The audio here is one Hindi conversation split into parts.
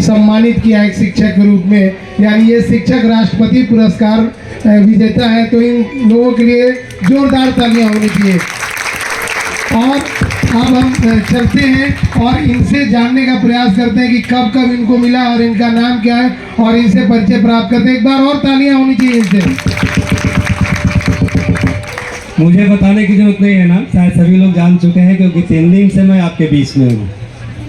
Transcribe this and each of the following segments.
सम्मानित किया एक शिक्षक के रूप में, यानी ये शिक्षक राष्ट्रपति पुरस्कार विजेता है, तो इन लोगों के लिए जोरदार तालियां होनी चाहिए। और अब हम चलते हैं और इनसे जानने का प्रयास करते हैं कि कब कब इनको मिला और इनका नाम क्या है, और इनसे परिचय प्राप्त करते हैं। एक बार और तालियां होनी चाहिए इनसे। मुझे बताने की जरूरत नहीं है ना, शायद सभी लोग जान चुके हैं क्योंकि 3 दिन से मैं आपके बीच में हूँ।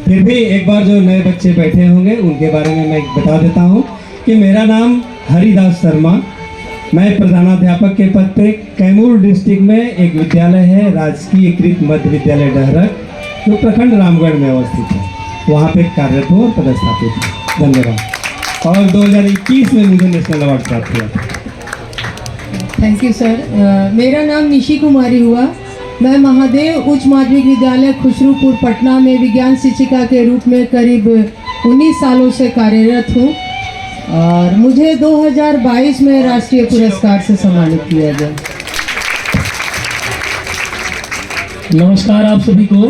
फिर भी एक बार जो नए बच्चे बैठे होंगे उनके बारे में मैं बता देता हूँ कि मेरा नाम हरिदास शर्मा, मैं प्रधानाध्यापक के पद पे कैमूर डिस्ट्रिक्ट में एक विद्यालय है राजकीय कृत मध्य विद्यालय डहरक, जो प्रखंड रामगढ़ में अवस्थित है, वहाँ पे कार्यरत हूँ और पदस्थापित हूँ। धन्यवाद। और 2021 में मुझे नेशनल अवार्ड प्राप्त हुआ। Thank you sir. मेरा नाम निशी कुमारी हुआ। मैं महादेव उच्च माध्यमिक विद्यालय खुशरूपुर पटना में विज्ञान शिक्षिका के रूप में करीब 19 सालों से कार्यरत हूँ और मुझे 2022 में राष्ट्रीय पुरस्कार से सम्मानित किया गया। नमस्कार आप सभी को।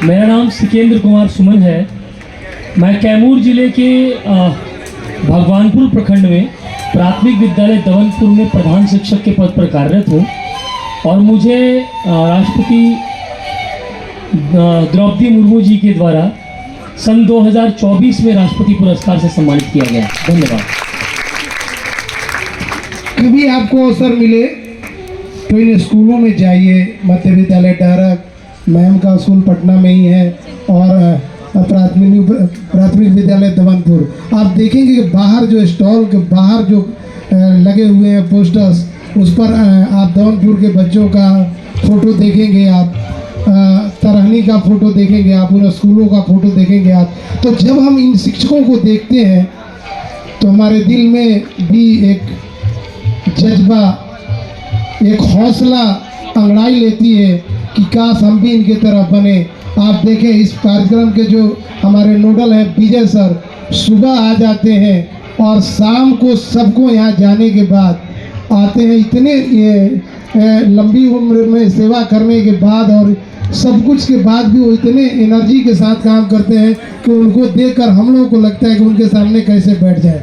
मेरा नाम सिकेंद्र कुमार सुमन है। मैं कैमूर जिले के भगवानपुर प्रखंड में प्राथमिक विद्यालय दवनपुर में प्रधान शिक्षक के पद पर कार्यरत हूँ और मुझे राष्ट्रपति द्रौपदी मुर्मू जी के द्वारा सन 2024 में राष्ट्रपति पुरस्कार से सम्मानित किया गया। धन्यवाद। कभी आपको अवसर मिले तो इन स्कूलों में जाइए। मध्य विद्यालय डहरक, मैम का स्कूल पटना में ही है, और प्राथमिक विद्यालय दवनपुर। आप देखेंगे कि बाहर जो स्टॉल के बाहर जो लगे हुए हैं पोस्टर्स, उस पर आप दवनपुर के बच्चों का फोटो देखेंगे, आप तरहनी का फोटो देखेंगे, आप उन स्कूलों का फोटो देखेंगे आप। तो जब हम इन शिक्षकों को देखते हैं तो हमारे दिल में भी एक जज्बा, एक हौसला अंगड़ाई लेती है कि काश हम भी इनके तरह बने। आप देखें इस कार्यक्रम के जो हमारे नोडल हैं विजय सर, सुबह आ जाते हैं और शाम को सबको यहाँ जाने के बाद आते हैं। इतने लंबी उम्र में सेवा करने के बाद और सब कुछ के बाद भी वो इतने एनर्जी के साथ काम करते हैं कि उनको देखकर हम लोगों को लगता है कि उनके सामने कैसे बैठ जाए।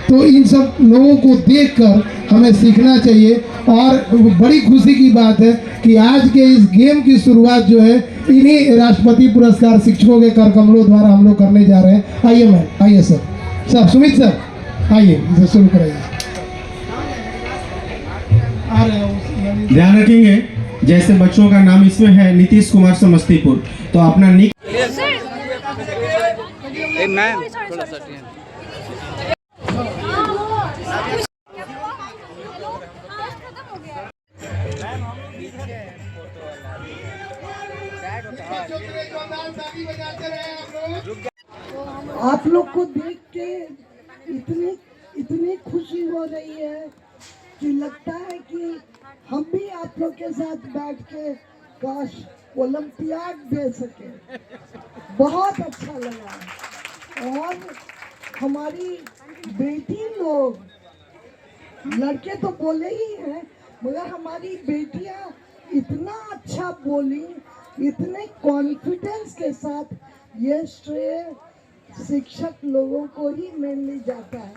तो इन सब लोगों को देखकर हमें सीखना चाहिए। और बड़ी खुशी की बात है कि आज के इस गेम की शुरुआत जो है इन्हीं राष्ट्रपति पुरस्कार शिक्षकों के कर कमलों द्वारा हम लोग करने जा रहे हैं। आइए मैम, आइए सर, सुमित सर आइए, इसे शुरू कराइए। ध्यान रखेंगे जैसे बच्चों का नाम इसमें है नीतीश कुमार समस्तीपुर, तो अपना निक मैम थोड़ा सा आप लोग को देख के इतनी खुशी हो रही है कि लगता है कि हम भी आप लोग के साथ बैठ के काश ओलंपियाड दे सके। बहुत अच्छा लगा। और हमारी बेटी लोग, लड़के तो बोले ही हैं मगर हमारी बेटियां इतना अच्छा बोली, इतने कॉन्फिडेंस के साथ, ये श्रेय शिक्षक लोगों को ही मिलने जाता है।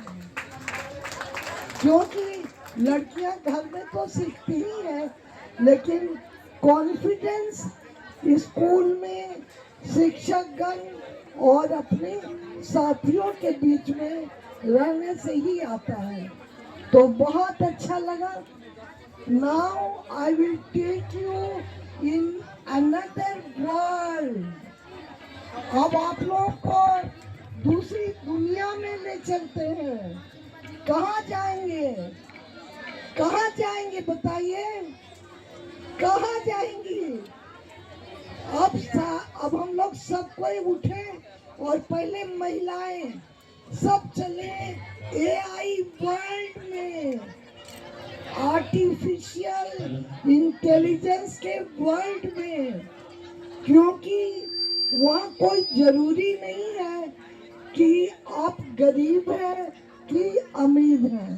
क्योंकि लड़कियां घर में तो सीखती ही है, लेकिन कॉन्फिडेंस स्कूल में शिक्षकगण और अपने साथियों के बीच में रहने से ही आता है। तो बहुत अच्छा लगा। Now I will take you in another world. अब आप लोग को दूसरी दुनिया में ले चलते हैं। कहाँ जाएंगे, कहाँ जाएंगे बताइए, कहाँ जाएंगी? अब हम लोग सब कोई उठे और पहले महिलाएं सब चले एआई वर्ल्ड में, आर्टिफिशियल इंटेलिजेंस के वर्ल्ड में। क्योंकि वहाँ कोई जरूरी नहीं है कि आप गरीब हैं कि अमीर हैं।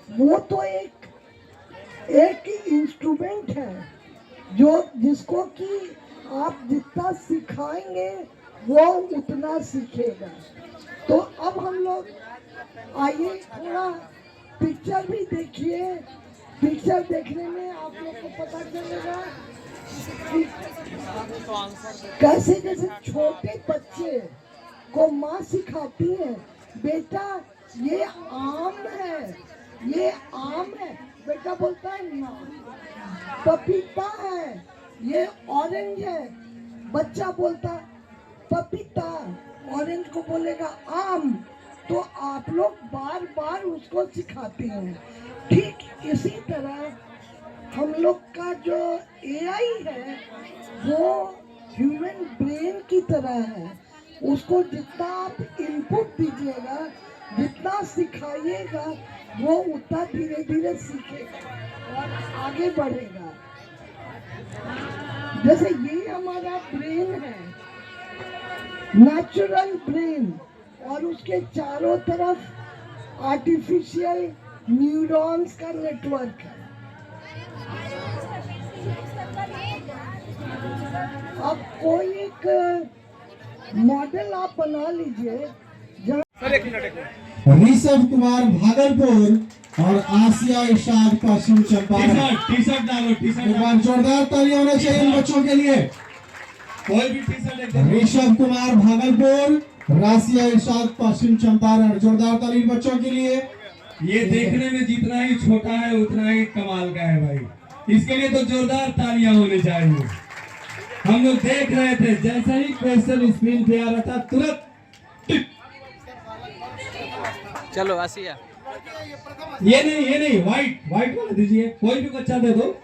वो तो एक इंस्ट्रूमेंट है जो जिसको कि आप जितना सिखाएंगे वो उतना सीखेगा। तो पिक्चर देखने में आप लोग को पता चलेगा कि कैसे कैसे छोटे बच्चे को माँ सिखाती है, बेटा ये आम है, ये आम है, बेटा बोलता है ना, पपीता है, ये ऑरेंज है, बच्चा बोलता पपीता, ऑरेंज को बोलेगा आम। तो आप लोग बार बार उसको सिखाते हैं। ठीक इसी तरह हम लोग का जो एआई है वो ह्यूमन ब्रेन की तरह है। उसको जितना आप इनपुट दीजिएगा, जितना सिखाइएगा, वो उतना धीरे धीरे सीखेगा और आगे बढ़ेगा। जैसे ये हमारा ब्रेन है, नेचुरल ब्रेन, और उसके चारों तरफ आर्टिफिशियल न्यूरॉन्स का नेटवर्क है। अब कोई एक मॉडल आप बना लीजिए ऋषभ कुमार भागलपुर और आसिया इरशाद पश्चिम चंपारण। टी शर्ट डालो, टी शर्ट एक बार जोरदार ताली होना चाहिए इन बच्चों के लिए। कोई भी टी शर्ट एकदम ऋषभ कुमार भागलपुर, रासिया इरशाद पश्चिम चंपारण। जोरदार ताली इन बच्चों के लिए। ये देखने में जितना ही छोटा है उतना ही कमाल का है भाई। इसके लिए तो जोरदार तालियां होनी चाहिए। हम लोग देख रहे थे, जैसे ही क्वेश्चन स्क्रीन पे आ रहा था तुरंत चलो आसिया। ये नहीं, व्हाइट वाला दीजिए, कोई भी बच्चा दे दो।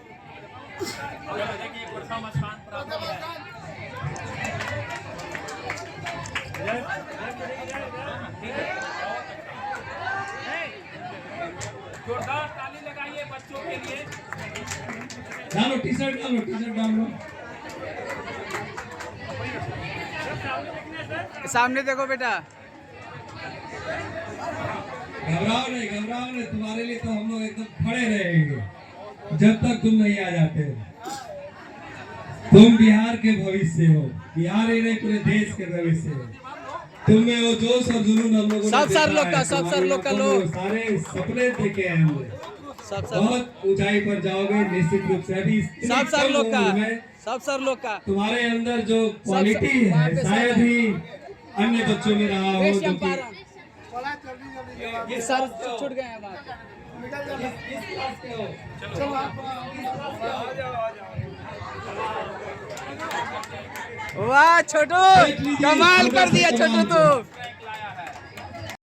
जोरदार ताली लगाइए बच्चों के लिए। डालो टी शर्ट डालो। सामने देखो बेटा। घबराओ नहीं, तुम्हारे लिए तो हम लोग एकदम खड़े रहेंगे जब तक तुम नहीं आ जाते। तुम बिहार के भविष्य हो, बिहार ही नहीं पूरे देश के भविष्य हो। तुम में वो जोश और जुनून हम लोगों ने सब सर देखा लोग का, है। सब सर लोग का तुम्हारे लोग। सारे सपने देखे हैं हमने। बहुत ऊंचाई पर जाओगे निश्चित रूप से। अभी इतनी सब सर कम लोग उम्र में का तुम्हारे अंदर जो क्वालिटी है शायद ही अन्य बच्चों में रहा हो। जो कि ये सर छूट गए हैं बात। वाह छोटू, कमाल कर दिया छोटू तू।